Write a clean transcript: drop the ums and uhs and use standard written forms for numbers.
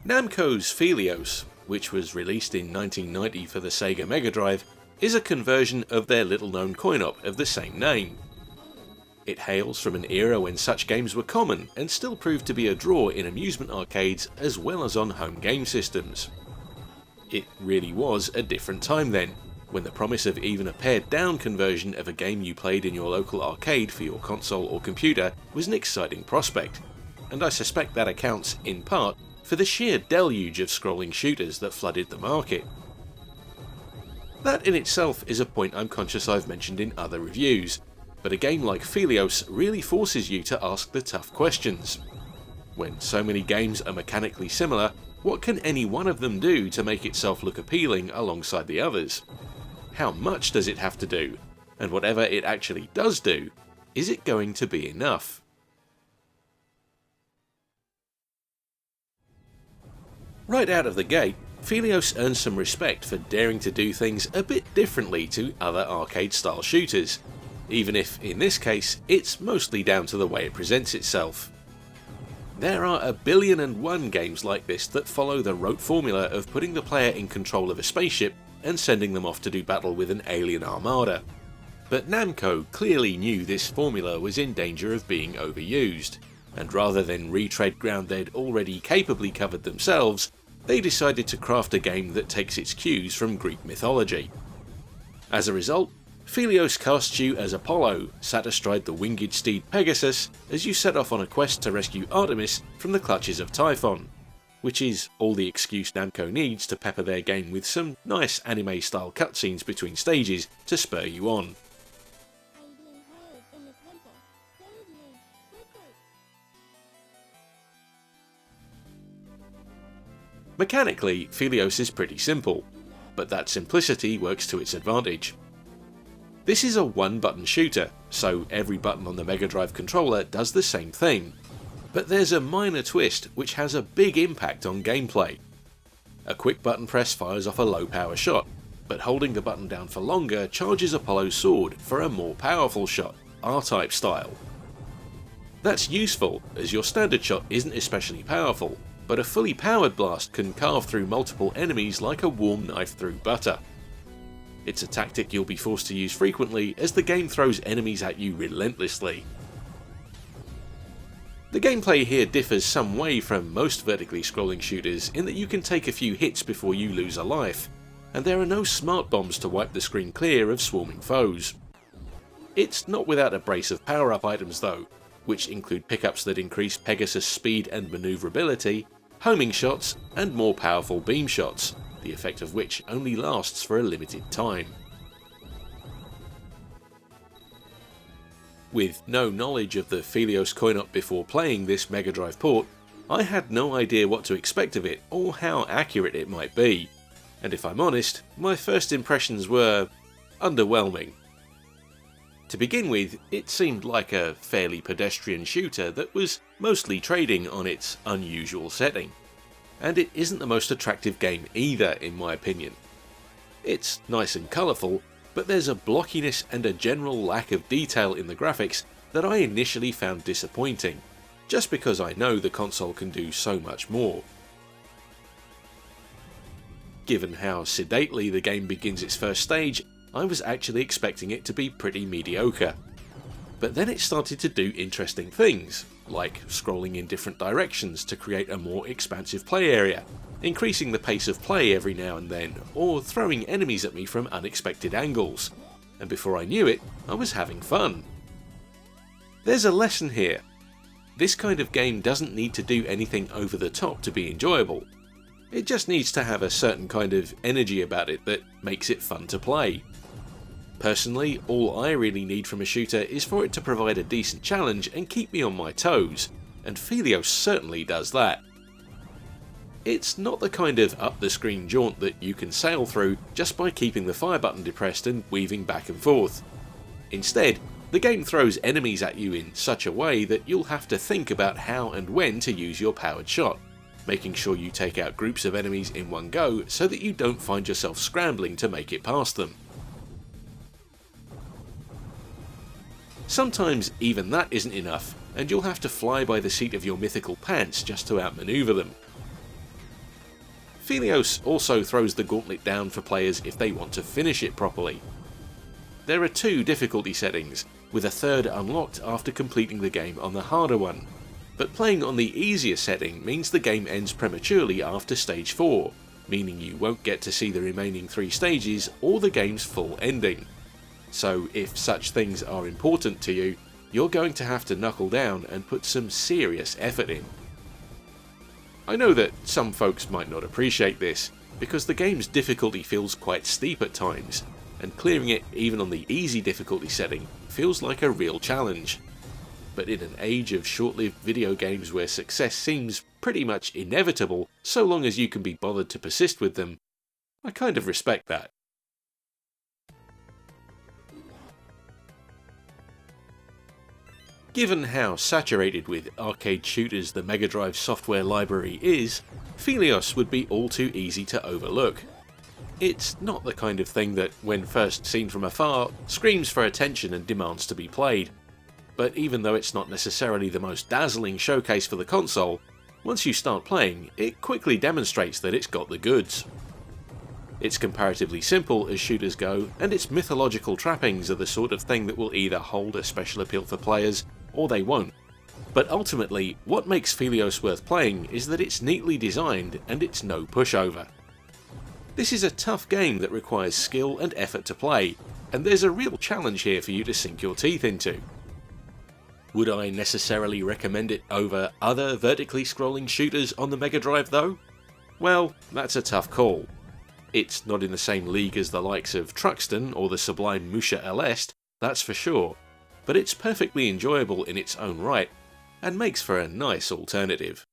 Namco's Phelios, which was released in 1990 for the Sega Megadrive, is a conversion of their little-known coin-op of the same name. It hails from an era when such games were common and still proved to be a draw in amusement arcades as well as on home game systems. It really was a different time then, when the promise of even a pared-down conversion of a game you played in your local arcade for your console or computer was an exciting prospect, and I suspect that accounts, in part, for the sheer deluge of scrolling shooters that flooded the market. That in itself is a point I'm conscious I've mentioned in other reviews, but a game like Phelios really forces you to ask the tough questions. When so many games are mechanically similar, what can any one of them do to make itself look appealing alongside the others? How much does it have to do? And whatever it actually does do, is it going to be enough? Right out of the gate, Phelios earns some respect for daring to do things a bit differently to other arcade-style shooters, even if, in this case, it's mostly down to the way it presents itself. There are 1,000,000,001 games like this that follow the rote formula of putting the player in control of a spaceship and sending them off to do battle with an alien armada. But Namco clearly knew this formula was in danger of being overused, and rather than retread ground they'd already capably covered themselves, they decided to craft a game that takes its cues from Greek mythology. As a result, Phelios casts you as Apollo, sat astride the winged steed Pegasus, as you set off on a quest to rescue Artemis from the clutches of Typhon, which is all the excuse Namco needs to pepper their game with some nice anime-style cutscenes between stages to spur you on. Mechanically, Phelios is pretty simple, but that simplicity works to its advantage. This is a one-button shooter, so every button on the Megadrive controller does the same thing, but there's a minor twist which has a big impact on gameplay. A quick button press fires off a low-power shot, but holding the button down for longer charges Apollo's sword for a more powerful shot, R-type style. That's useful, as your standard shot isn't especially powerful, but a fully powered blast can carve through multiple enemies like a warm knife through butter. It's a tactic you'll be forced to use frequently as the game throws enemies at you relentlessly. The gameplay here differs some way from most vertically scrolling shooters in that you can take a few hits before you lose a life, and there are no smart bombs to wipe the screen clear of swarming foes. It's not without a brace of power-up items though, which include pickups that increase Pegasus' speed and manoeuvrability, homing shots, and more powerful beam shots, the effect of which only lasts for a limited time. With no knowledge of the Phelios coin-op before playing this Megadrive port, I had no idea what to expect of it or how accurate it might be, and if I'm honest, my first impressions were underwhelming. To begin with, it seemed like a fairly pedestrian shooter that was mostly trading on its unusual setting, and it isn't the most attractive game either in my opinion. It's nice and colourful, but there's a blockiness and a general lack of detail in the graphics that I initially found disappointing, just because I know the console can do so much more. Given how sedately the game begins its first stage, I was actually expecting it to be pretty mediocre. But then it started to do interesting things, like scrolling in different directions to create a more expansive play area, increasing the pace of play every now and then, or throwing enemies at me from unexpected angles, and before I knew it, I was having fun. There's a lesson here. This kind of game doesn't need to do anything over the top to be enjoyable. It just needs to have a certain kind of energy about it that makes it fun to play. Personally, all I really need from a shooter is for it to provide a decent challenge and keep me on my toes, and Phelios certainly does that. It's not the kind of up-the-screen jaunt that you can sail through just by keeping the fire button depressed and weaving back and forth. Instead, the game throws enemies at you in such a way that you'll have to think about how and when to use your powered shot, making sure you take out groups of enemies in one go so that you don't find yourself scrambling to make it past them. Sometimes even that isn't enough, and you'll have to fly by the seat of your mythical pants just to outmaneuver them. Phelios also throws the gauntlet down for players if they want to finish it properly. There are 2 difficulty settings, with a third unlocked after completing the game on the harder one, but playing on the easier setting means the game ends prematurely after stage 4, meaning you won't get to see the remaining 3 stages or the game's full ending. So if such things are important to you, you're going to have to knuckle down and put some serious effort in. I know that some folks might not appreciate this, because the game's difficulty feels quite steep at times, and clearing it even on the easy difficulty setting feels like a real challenge. But in an age of short-lived video games where success seems pretty much inevitable so long as you can be bothered to persist with them, I kind of respect that. Given how saturated with arcade shooters the Megadrive software library is, Phelios would be all too easy to overlook. It's not the kind of thing that, when first seen from afar, screams for attention and demands to be played. But even though it's not necessarily the most dazzling showcase for the console, once you start playing, it quickly demonstrates that it's got the goods. It's comparatively simple as shooters go, and its mythological trappings are the sort of thing that will either hold a special appeal for players, or they won't. But ultimately, what makes Phelios worth playing is that it's neatly designed and it's no pushover. This is a tough game that requires skill and effort to play, and there's a real challenge here for you to sink your teeth into. Would I necessarily recommend it over other vertically scrolling shooters on the Megadrive though? Well, that's a tough call. It's not in the same league as the likes of Truxton or the sublime Musha Aleste, that's for sure, but it's perfectly enjoyable in its own right, and makes for a nice alternative.